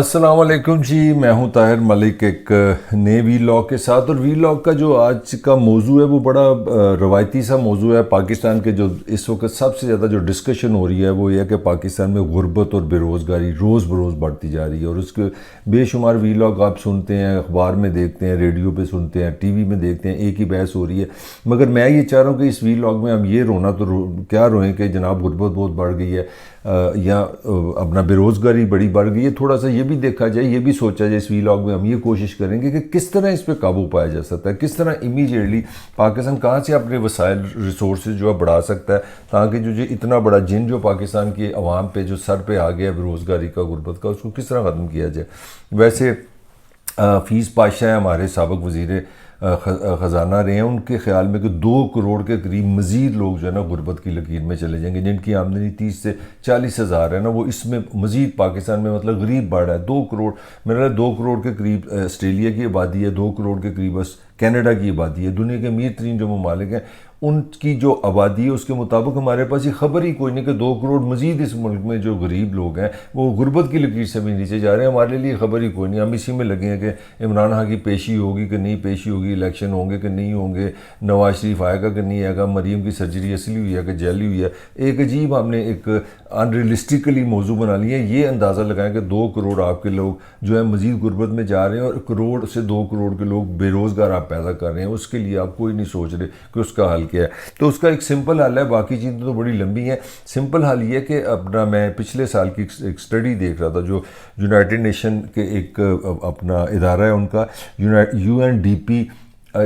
السلام علیکم جی، میں ہوں طاہر ملک ایک نئے وی لاگ کے ساتھ. اور وی لاگ کا جو آج کا موضوع ہے وہ بڑا روایتی سا موضوع ہے. پاکستان کے جو اس وقت سب سے زیادہ جو ڈسکشن ہو رہی ہے وہ یہ ہے کہ پاکستان میں غربت اور بے روزگاری روز بروز بڑھتی جا رہی ہے. اور اس کے بے شمار وی لاگ آپ سنتے ہیں، اخبار میں دیکھتے ہیں، ریڈیو پہ سنتے ہیں، ٹی وی میں دیکھتے ہیں، ایک ہی بحث ہو رہی ہے. مگر میں یہ چاہ رہا ہوں کہ اس وی لاگ میں ہم یہ رونا تو کیا روئیں کہ جناب غربت بہت بڑھ گئی ہے یا اپنا بے روزگاری بڑی بڑھ گئی ہے. تھوڑا سا یہ بھی دیکھا جائے، یہ بھی سوچا جائے. اس وی لاگ میں ہم یہ کوشش کریں گے کہ کس طرح اس پہ قابو پایا جا سکتا ہے، کس طرح امیجیٹلی پاکستان کہاں سے اپنے وسائل ریسورسز جو ہے بڑھا سکتا ہے، تاکہ جو اتنا بڑا جن جو پاکستان کی عوام پہ جو سر پہ آ گیا ہے بے روزگاری کا، غربت کا، اس کو کس طرح ختم کیا جائے. ویسے حفیظ پاشا ہے ہمارے سابق وزیر خزانہ رہے ہیں، ان کے خیال میں کہ 2 کروڑ کے قریب مزید لوگ جو ہے نا غربت کی لکیر میں چلے جائیں گے. جن کی آمدنی 30 سے 40 ہزار ہے نا، وہ اس میں مزید پاکستان میں مطلب غریب بڑھ رہا ہے. 2 کروڑ، میرا 2 کروڑ کے قریب آسٹریلیا کی آبادی ہے، 2 کروڑ کے قریب بس کینیڈا کی آبادی ہے. دنیا کے امیر ترین جو ممالک ہیں ان کی جو آبادی ہے اس کے مطابق ہمارے پاس یہ خبر ہی کوئی نہیں کہ 2 کروڑ مزید اس ملک میں جو غریب لوگ ہیں وہ غربت کی لکیر سے بھی نیچے جا رہے ہیں. ہمارے لیے خبر ہی کوئی نہیں. ہم اسی میں لگے ہیں کہ عمران خان کی پیشی ہوگی کہ نہیں پیشی ہوگی، الیکشن ہوں گے کہ نہیں ہوں گے، نواز شریف آئے گا کہ نہیں آئے گا، مریم کی سرجری اصلی ہوئی ہے کہ جعلی ہوئی ہے. ایک عجیب ہم نے ایک ان ریئلسٹکلی موضوع بنا لیا ہے. یہ اندازہ لگائیں کہ 2 کروڑ آپ کے لوگ جو ہے مزید غربت میں جا رہے ہیں اور 1 کروڑ سے 2 کروڑ کے لوگ بے روزگار آپ پیدا کر رہے ہیں. اس کے لیے آپ کوئی نہیں سوچ رہے کہ اس کا حل کیا ہے. تو اس کا ایک سمپل حل ہے، باقی چیزیں تو بڑی لمبی ہیں. سمپل حل یہ کہ اپنا میں پچھلے سال کی ایک سٹڈی دیکھ رہا تھا جو یونائٹڈ نیشن کے ایک اپنا ادارہ ہے ان کا UNDP،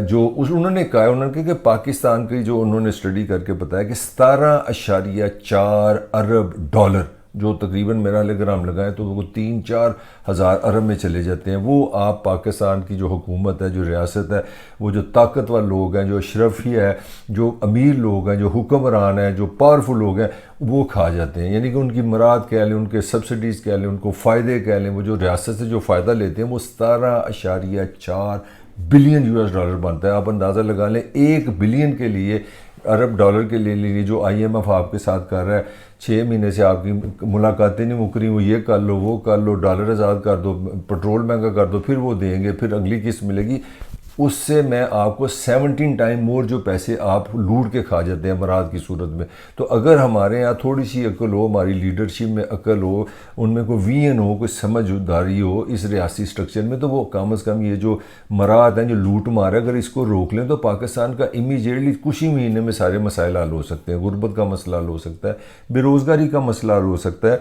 جو انہوں نے کہا ہے، انہوں نے کہا کہ پاکستان کی جو انہوں نے سٹڈی کر کے بتایا کہ 17.4 ارب ڈالر، جو تقریباً میرا اگر ہم لگائیں تو وہ 3-4 ہزار ارب میں چلے جاتے ہیں. وہ آپ پاکستان کی جو حکومت ہے، جو ریاست ہے، وہ جو طاقتور لوگ ہیں، جو اشرفی ہے، جو امیر لوگ ہیں، جو حکمران ہیں، جو پاورفل لوگ ہیں، وہ کھا جاتے ہیں. یعنی کہ ان کی مراد کہہ لیں، ان کے سبسڈیز کہہ لیں، ان کو فائدے کہہ لیں، وہ جو ریاست سے جو فائدہ لیتے ہیں وہ 17.4 بلین US ڈالر بنتا ہے. آپ اندازہ لگا لیں 1 بلین کے لیے، ارب ڈالر کے لیے جو IMF آپ کے ساتھ کر رہا ہے، 6 مہینے سے آپ کی ملاقاتیں نہیں مک رہی، وہ یہ کر لو وہ کر لو، ڈالر آزاد کر دو، پٹرول مہنگا کر دو، پھر وہ دیں گے، پھر اگلی قسط ملے گی. اس سے میں آپ کو 17 ٹائم مور جو پیسے آپ لوٹ کے کھا جاتے ہیں مراد کی صورت میں. تو اگر ہمارے یہاں تھوڑی سی عقل ہو، ہماری لیڈرشپ میں عقل ہو، ان میں کوئی ویژن ہو، کوئی سمجھداری ہو اس ریاستی سٹرکچر میں، تو وہ کم از کم یہ جو مراد ہیں، جو لوٹ مار ہے، اگر اس کو روک لیں تو پاکستان کا امیجیٹلی کچھ ہی مہینے میں سارے مسائل حل ہو سکتے ہیں. غربت کا مسئلہ حل ہو سکتا ہے، بے روزگاری کا مسئلہ حل ہو سکتا ہے.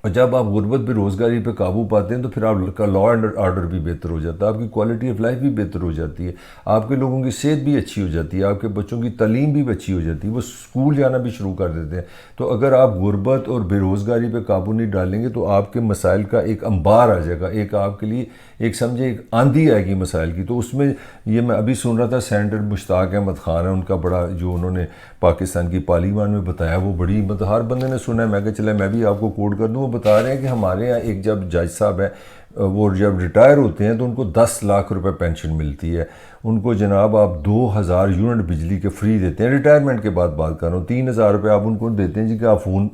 اور جب آپ غربت بے روزگاری پہ قابو پاتے ہیں تو پھر آپ کا لا اینڈ آرڈر بھی بہتر ہو جاتا ہے، آپ کی کوالٹی آف لائف بھی بہتر ہو جاتی ہے، آپ کے لوگوں کی صحت بھی اچھی ہو جاتی ہے، آپ کے بچوں کی تعلیم بھی اچھی ہو جاتی ہے، وہ اسکول جانا بھی شروع کر دیتے ہیں. تو اگر آپ غربت اور بے روزگاری پہ قابو نہیں ڈالیں گے تو آپ کے مسائل کا ایک انبار آ جائے گا، ایک آپ کے لیے ایک سمجھے ایک آندھی آئے گی مسائل کی. تو اس میں یہ میں ابھی سن رہا تھا، سینیٹر مشتاق احمد خان ہے ان کا، بڑا جو انہوں نے پاکستان کی پارلیمان میں بتایا، وہ بڑی مطلب ہر بندے نے سنا ہے، میں کہ چلے میں بھی آپ کو کوٹ کر دوں. وہ بتا رہے ہیں کہ ہمارے یہاں ایک جب جج صاحب ہے، وہ جب ریٹائر ہوتے ہیں تو ان کو 10 لاکھ روپے پینشن ملتی ہے. ان کو جناب آپ 2000 یونٹ بجلی کے فری دیتے ہیں، ریٹائرمنٹ کے بعد بات کر رہا ہوں. 3000 روپے آپ ان کو دیتے ہیں جی کہ آپ فون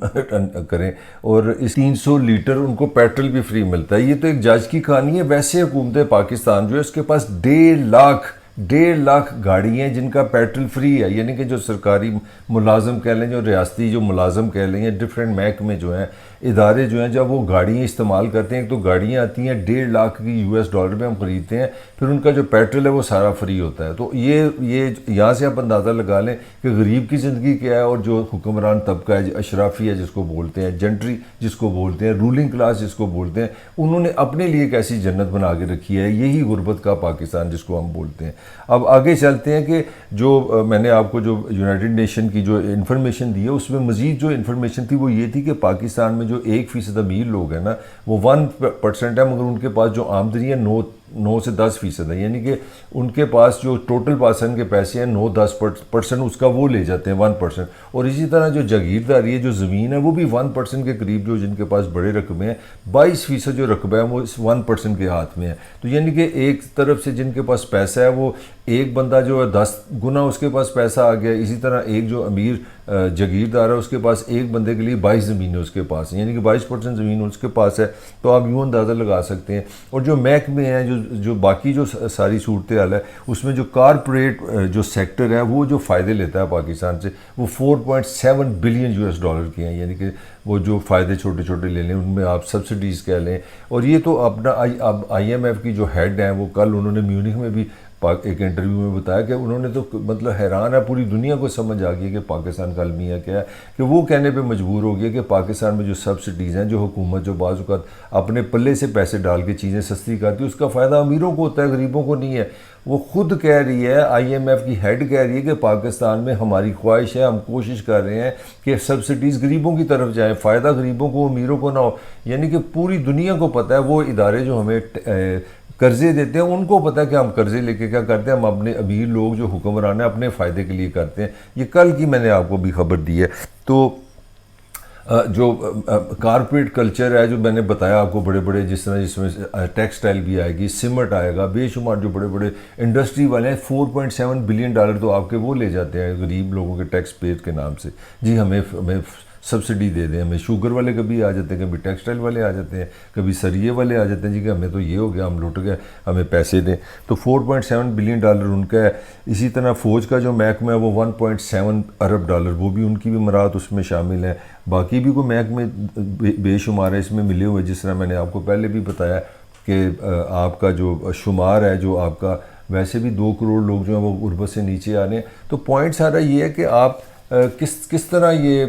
کریں، اور اس 300 لیٹر ان کو پیٹرول بھی فری ملتا ہے. یہ تو ایک جج کی کہانی ہے. ویسے حکومت پاکستان جو ہے اس کے پاس 1.5 لاکھ گاڑی ہیں جن کا پیٹرول فری ہے. یعنی کہ جو سرکاری ملازم کہہ لیں، جو ریاستی جو ملازم کہہ لیں، یا ڈفرینٹ محکمے جو ہیں، ادارے جو ہیں، جب وہ گاڑیاں استعمال کرتے ہیں، تو گاڑیاں آتی ہیں 1.5 لاکھ کی US ڈالر میں ہم خریدتے ہیں، پھر ان کا جو پیٹرول ہے وہ سارا فری ہوتا ہے. تو یہ یہاں سے آپ اندازہ لگا لیں کہ غریب کی زندگی کیا ہے. اور جو حکمران طبقہ ہے، اشرافی ہے جس کو بولتے ہیں، جنٹری جس کو بولتے ہیں، رولنگ کلاس جس کو بولتے ہیں، انہوں نے اپنے لیے ایک ایسی جنت بنا کے رکھی ہے. یہی غربت کا پاکستان جس کو ہم بولتے ہیں. اب آگے چلتے ہیں کہ جو میں نے آپ کو جو یونائٹڈ نیشن کی جو انفارمیشن دی ہے، اس میں مزید جو انفارمیشن تھی وہ یہ تھی کہ پاکستان میں جو 1% امیر لوگ ہیں نا، وہ 1% ہے، مگر ان کے پاس جو آمدنی ہے 9 سے 10% ہے. یعنی کہ ان کے پاس جو ٹوٹل پاکستان کے پیسے ہیں 9-10% اس کا وہ لے جاتے ہیں 1%. اور اسی طرح جو جاگیرداری ہے، جو زمین ہے، وہ بھی 1% کے قریب، جو جن کے پاس بڑے رقبے ہیں 22% جو رقبہ ہے وہ اس 1% کے ہاتھ میں ہے. تو یعنی کہ ایک طرف سے جن کے پاس پیسہ ہے وہ ایک بندہ جو ہے 10 گنا اس کے پاس پیسہ آ گیا. اسی طرح ایک جو امیر جاگیردار ہے اس کے پاس ایک بندے کے لیے 22 زمینیں اس کے پاس ہیں, یعنی کہ 22% زمین اس کے پاس ہے. تو آپ یوں اندازہ لگا سکتے ہیں. اور جو محکمے ہیں, جو باقی جو ساری صورتحال ہے, اس میں جو کارپوریٹ جو سیکٹر ہے وہ جو فائدے لیتا ہے پاکستان سے, وہ $4.7 بلین کے ہیں. یعنی کہ وہ جو فائدے چھوٹے چھوٹے لے لیں, ان میں آپ سبسڈیز کہہ لیں. اور یہ تو اپنا IMF کی جو ہیڈ ہیں, وہ کل انہوں نے میونخ میں بھی ایک انٹرویو میں بتایا کہ انہوں نے تو مطلب حیران ہے, پوری دنیا کو سمجھ آ گئی کہ پاکستان کا المیہ کیا ہے, کہ وہ کہنے پہ مجبور ہو گیا کہ پاکستان میں جو سبسڈیز ہیں, جو حکومت جو بعض اوقات اپنے پلے سے پیسے ڈال کے چیزیں سستی کرتی ہے, اس کا فائدہ امیروں کو ہوتا ہے, غریبوں کو نہیں ہے. وہ خود کہہ رہی ہے, IMF کی ہیڈ کہہ رہی ہے کہ پاکستان میں ہماری خواہش ہے, ہم کوشش کر رہے ہیں کہ سبسڈیز غریبوں کی طرف جائیں, فائدہ غریبوں کو, امیروں کو نہ ہو. یعنی کہ پوری دنیا کو پتہ ہے, وہ ادارے جو ہمیں قرضے دیتے ہیں ان کو پتہ ہے کہ ہم قرضے لے کے کیا کرتے ہیں, ہم اپنے امیر لوگ جو حکمران ہیں اپنے فائدے کے لیے کرتے ہیں. یہ کل کی میں نے آپ کو بھی خبر دی ہے. تو جو کارپوریٹ کلچر ہے, جو میں نے بتایا آپ کو, بڑے بڑے جس طرح جس میں ٹیکسٹائل بھی آئے گی, سیمنٹ آئے گا, بے شمار جو بڑے بڑے انڈسٹری والے ہیں, $4.7 بلین تو آپ کے وہ لے جاتے ہیں غریب لوگوں کے ٹیکس پیئر کے نام سے. جی ہمیں سبسڈی دے دیں. ہمیں شوگر والے کبھی آ جاتے ہیں, کبھی ٹیکسٹائل والے آ جاتے ہیں, کبھی سریے والے آ جاتے ہیں, جی کہ ہمیں تو یہ ہو گیا, ہم لٹ گئے, ہمیں پیسے دیں. تو $4.7 بلین ان کا ہے. اسی طرح فوج کا جو محکمہ ہے وہ $1.7 ارب, وہ بھی ان کی بھی مراعات اس میں شامل ہیں. باقی بھی کوئی محکمے بے شمار ہے اس میں ملے ہوئے, جس طرح میں نے آپ کو پہلے بھی بتایا کہ آپ کا جو شمار ہے, جو آپ کا ویسے بھی 2 کروڑ لوگ جو ہیں وہ غربت سے نیچے آ رہے ہیں. تو پوائنٹ سارا یہ ہے کہ آپ کس طرح یہ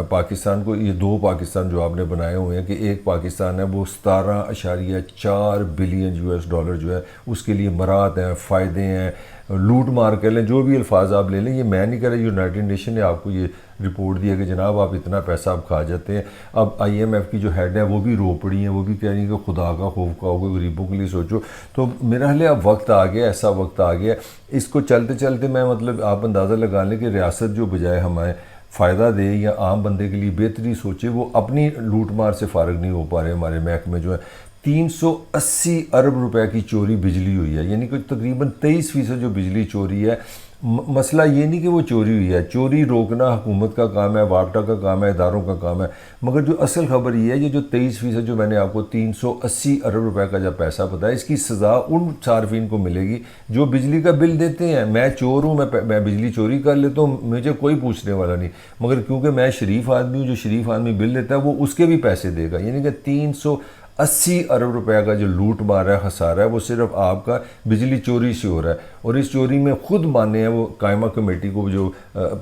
پاکستان کو, یہ 2 پاکستان جو آپ نے بنائے ہوئے ہیں, کہ ایک پاکستان ہے وہ $17.4 بلین جو ہے اس کے لیے مراعات ہیں, فائدے ہیں, لوٹ مار کر لیں, جو بھی الفاظ آپ لے لیں. یہ میں نہیں کہہ رہا, یونائٹڈ نیشن نے آپ کو یہ رپورٹ دیا کہ جناب آپ اتنا پیسہ آپ کھا جاتے ہیں. اب IMF کی جو ہیڈ ہے وہ بھی رو پڑی ہیں, وہ بھی کہہ رہی ہیں کہ خدا کا خوف کھاؤ گے, غریبوں کے لیے سوچو. تو میرا خیال ہے اب وقت آ گیا, ایسا وقت آ گیا, اس کو چلتے چلتے میں مطلب آپ اندازہ لگا لیں کہ ریاست جو بجائے ہمیں فائدہ دے یا عام بندے کے لیے بہتری سوچے, وہ اپنی لوٹ مار سے فارغ نہیں ہو پا رہے. ہمارے محکمے جو ہے 380 ارب روپے کی چوری بجلی ہوئی ہے, یعنی کہ تقریباً 23% جو بجلی چوری ہے. مسئلہ یہ نہیں کہ وہ چوری ہوئی ہے, چوری روکنا حکومت کا کام ہے, واپٹا کا کام ہے, اداروں کا کام ہے. مگر جو اصل خبر یہ ہے, یہ جو 23% جو میں نے آپ کو 380 ارب روپے کا جب پیسہ بتایا, اس کی سزا ان صارفین کو ملے گی جو بجلی کا بل دیتے ہیں. میں چور ہوں, میں بجلی چوری کر لیتا ہوں, مجھے کوئی پوچھنے والا نہیں, مگر کیونکہ میں شریف آدمی ہوں, جو شریف آدمی بل دیتا ہے وہ اس کے بھی پیسے دے گا. یعنی کہ 380 ارب روپے کا جو لوٹ مار ہے, خسارہ ہے, وہ صرف آپ کا بجلی چوری سے ہو رہا ہے. اور اس چوری میں خود مانے ہیں وہ قائمہ کمیٹی کو, جو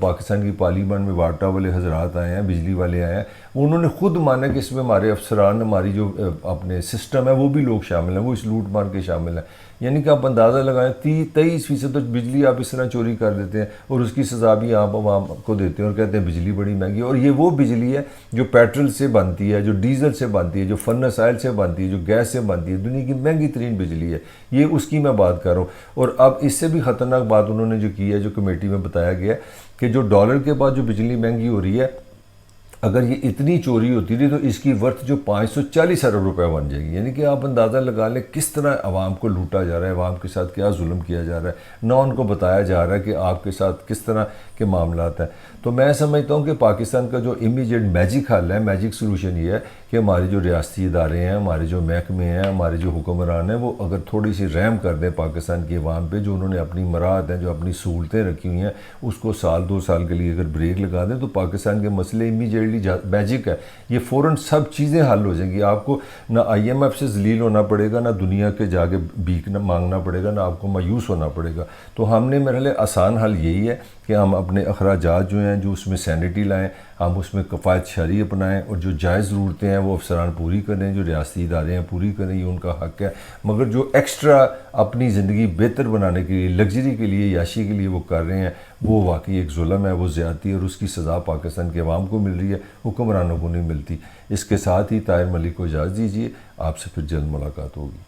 پاکستان کی پارلیمنٹ میں واٹا والے حضرات آئے ہیں, بجلی والے آئے ہیں, انہوں نے خود مانا کہ اس میں ہمارے افسران, ہماری جو اپنے سسٹم ہے وہ بھی لوگ شامل ہیں, وہ اس لوٹ مار کے شامل ہیں. یعنی کہ آپ اندازہ لگائیں 23% تو بجلی آپ اس طرح چوری کر دیتے ہیں, اور اس کی سزا بھی آپ عوام کو دیتے ہیں اور کہتے ہیں بجلی بڑی مہنگی. اور یہ وہ بجلی ہے جو پیٹرول سے بنتی ہے, جو ڈیزل سے بنتی ہے, جو فرنس آئل سے بنتی ہے, جو گیس سے بنتی ہے, دنیا کی مہنگی ترین بجلی ہے. یہ اس کی میں بات کر رہا ہوں. اور اب اس سے بھی خطرناک بات انہوں نے جو کی ہے, جو کمیٹی میں بتایا گیا کہ جو ڈالر کے بعد جو بجلی مہنگی ہو رہی ہے, اگر یہ اتنی چوری ہوتی رہی تو اس کی ورتھ جو 540 ارب روپے بن جائے گی. یعنی کہ آپ اندازہ لگا لیں کس طرح عوام کو لوٹا جا رہا ہے, عوام کے ساتھ کیا ظلم کیا جا رہا ہے, نہ ان کو بتایا جا رہا ہے کہ آپ کے ساتھ کس طرح کے معاملات ہیں. تو میں سمجھتا ہوں کہ پاکستان کا جو امیجیٹ میجک حل ہے, میجک سلوشن یہ ہے کہ ہمارے جو ریاستی ادارے ہیں, ہمارے جو محکمے ہیں, ہمارے جو حکمران ہیں, وہ اگر تھوڑی سی رحم کر دیں پاکستان کی عوام پہ, جو انہوں نے اپنی مراعات ہیں, جو اپنی سہولتیں رکھی ہوئی ہیں, اس کو 1-2 سال کے لیے اگر بریک لگا دیں تو پاکستان کے مسئلے امیجیٹلی میجک ہے, یہ فوراً سب چیزیں حل ہو جائیں گی. آپ کو نہ IMF سے ذلیل ہونا پڑے گا, نہ دنیا کے جا کے بھیک مانگنا پڑے گا, نہ آپ کو مایوس ہونا پڑے گا. تو ہم نے میرے لیے آسان حل یہی ہے کہ ہم اپنے اخراجات جو ہیں, جو اس میں سینیٹی لائیں, ہم اس میں کفایت شرعی اپنائیں, اور جو جائز ضرورتیں ہیں وہ افسران پوری کریں, جو ریاستی ادارے ہیں پوری کریں, یہ ان کا حق ہے. مگر جو ایکسٹرا اپنی زندگی بہتر بنانے کے لیے, لگژری کے لیے, عیاشی کے لیے وہ کر رہے ہیں, وہ واقعی ایک ظلم ہے, وہ زیادتی ہے, اور اس کی سزا پاکستان کے عوام کو مل رہی ہے, حکمرانوں کو نہیں ملتی. اس کے ساتھ ہی طاہر ملک کو اجازت دیجیے, آپ سے پھر جلد ملاقات ہوگی.